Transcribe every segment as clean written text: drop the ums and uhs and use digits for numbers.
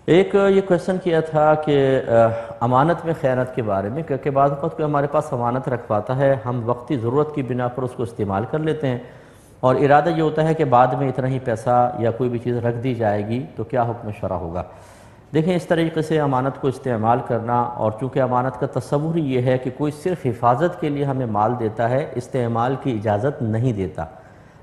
ایک یہ کویشچن کیا تھا کہ امانت میں خیانت کے بارے میں، کہ بعض اوقات کوئی ہمارے پاس امانت رکھواتا ہے، ہم وقتی ضرورت کی بنا پر اس کو استعمال کر لیتے ہیں، اور ارادہ یہ ہوتا ہے کہ بعد میں اتنا ہی پیسہ یا کوئی بھی چیز رکھ دی جائے گی، تو کیا حکم شرع ہوگا؟ دیکھیں، اس طریقے سے امانت کو استعمال کرنا، اور چونکہ امانت کا تصور ہی یہ ہے کہ کوئی صرف حفاظت کے لیے ہمیں مال دیتا ہے، استعمال کی اجازت نہیں دیتا۔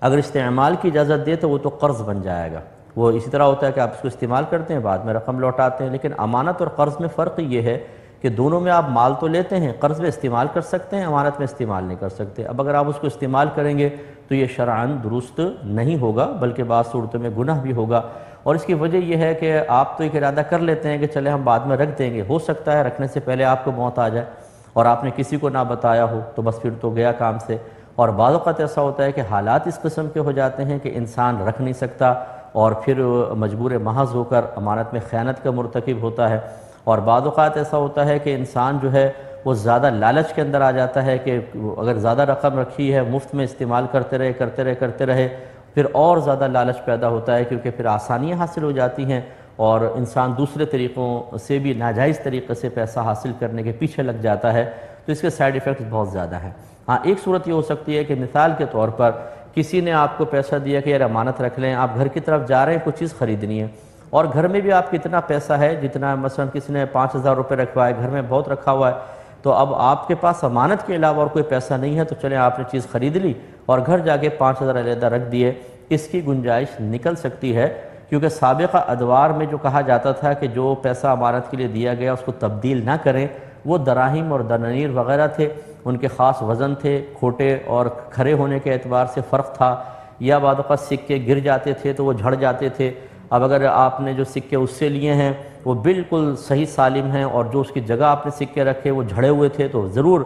اگر استعمال کی اجازت دے تو وہ تو قرض بن جائے گا، وہ اسی طرح ہوتا ہے کہ آپ اس کو استعمال کرتے ہیں، بعد میں رقم لوٹاتے ہیں۔ لیکن امانت اور قرض میں فرق یہ ہے کہ دونوں میں آپ مال تو لیتے ہیں، قرض میں استعمال کر سکتے ہیں، امانت میں استعمال نہیں کر سکتے۔ اب اگر آپ اس کو استعمال کریں گے تو یہ شرعاً درست نہیں ہوگا، بلکہ بعض صورتوں میں گناہ بھی ہوگا۔ اور اس کی وجہ یہ ہے کہ آپ تو ایک ارادہ کر لیتے ہیں کہ چلے ہم بعد میں رکھ دیں گے، ہو سکتا ہے رکھنے سے پہلے آپ کو موت آ جائے اور آپ نے کسی کو نہ بتایا ہو، تو بس پھر تو گیا کام سے۔ اور بعض اوقات ایسا ہوتا ہے کہ حالات اس قسم کے ہو جاتے ہیں کہ انسان رکھ نہیں سکتا، اور پھر مجبور محض ہو کر امانت میں خیانت کا مرتکب ہوتا ہے۔ اور بعض اوقات ایسا ہوتا ہے کہ انسان جو ہے وہ زیادہ لالچ کے اندر آ جاتا ہے کہ اگر زیادہ رقم رکھی ہے، مفت میں استعمال کرتے رہے، پھر اور زیادہ لالچ پیدا ہوتا ہے، کیونکہ پھر آسانیاں حاصل ہو جاتی ہیں اور انسان دوسرے طریقوں سے بھی ناجائز طریقے سے پیسہ حاصل کرنے کے پیچھے لگ جاتا ہے، تو اس کے سائیڈ ایفیکٹس بہت زیادہ ہیں۔ ہاں، ایک صورت یہ ہو سکتی ہے کہ مثال کے طور پر کسی نے آپ کو پیسہ دیا کہ یار امانت رکھ لیں، آپ گھر کی طرف جا رہے ہیں، کچھ چیز خریدنی ہے، اور گھر میں بھی آپ کو اتنا پیسہ ہے جتنا مثلا کسی نے 5,000 روپے رکھوائے، گھر میں بہت رکھا ہوا ہے، تو اب آپ کے پاس امانت کے علاوہ اور کوئی پیسہ نہیں ہے، تو چلیں آپ نے چیز خرید لی اور گھر جا کے 5,000 علیحدہ رکھ دیے۔ اس کی گنجائش نکل سکتی ہے، کیونکہ سابقہ ادوار میں جو کہا جاتا تھا کہ جو پیسہ امانت کے لیے دیا گیا اس کو تبدیل نہ کریں، وہ دراہیم اور دنانیر وغیرہ تھے، ان کے خاص وزن تھے، کھوٹے اور کھرے ہونے کے اعتبار سے فرق تھا، یا بعض اوقات سکے گر جاتے تھے تو وہ جھڑ جاتے تھے۔ اب اگر آپ نے جو سکے اس سے لیے ہیں وہ بالکل صحیح سالم ہیں، اور جو اس کی جگہ آپ نے سکے رکھے وہ جھڑے ہوئے تھے، تو ضرور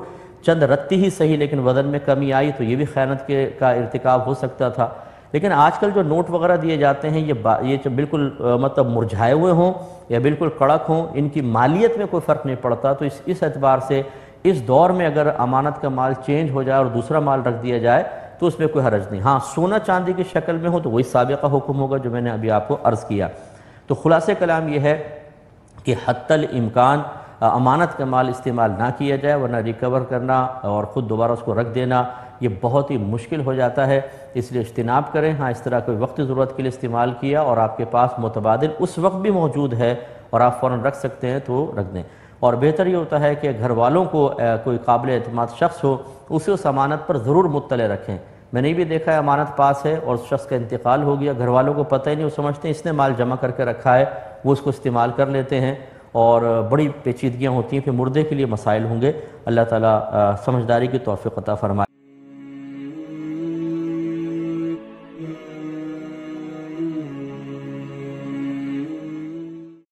چند رتی ہی صحیح لیکن وزن میں کمی آئی، تو یہ بھی خیانت کا ارتکاب ہو سکتا تھا۔ لیکن آج کل جو نوٹ وغیرہ دیے جاتے ہیں، یہ بالکل مطلب مرجھائے ہوئے ہوں یا بالکل کڑک ہوں، ان کی مالیت میں کوئی فرق نہیں پڑتا، تو اس اعتبار سے اس دور میں اگر امانت کا مال چینج ہو جائے اور دوسرا مال رکھ دیا جائے تو اس میں کوئی حرج نہیں۔ ہاں، سونا چاندی کی شکل میں ہو تو وہی سابقہ حکم ہوگا جو میں نے ابھی آپ کو عرض کیا۔ تو خلاصہ کلام یہ ہے کہ حتی الامکان امانت کا مال استعمال نہ کیا جائے، ورنہ ریکور کرنا اور خود دوبارہ اس کو رکھ دینا یہ بہت ہی مشکل ہو جاتا ہے، اس لیے اجتناب کریں۔ ہاں، اس طرح کوئی وقتی ضرورت کے لیے استعمال کیا اور آپ کے پاس متبادل اس وقت بھی موجود ہے اور آپ فوراً رکھ سکتے ہیں تو رکھ دیں۔ اور بہتر یہ ہوتا ہے کہ گھر والوں کو کوئی قابل اعتماد شخص ہو، اسے اس امانت پر ضرور مطلع رکھیں۔ میں نے بھی دیکھا ہے امانت پاس ہے اور اس شخص کا انتقال ہو گیا، گھر والوں کو پتہ ہی نہیں، وہ سمجھتے ہیں اس نے مال جمع کر کے رکھا ہے، وہ اس کو استعمال کر لیتے ہیں، اور بڑی پیچیدگیاں ہوتی ہیں، پھر مردے کے لیے مسائل ہوں گے۔ اللہ تعالیٰ سمجھداری کی توفیق عطا فرمائے۔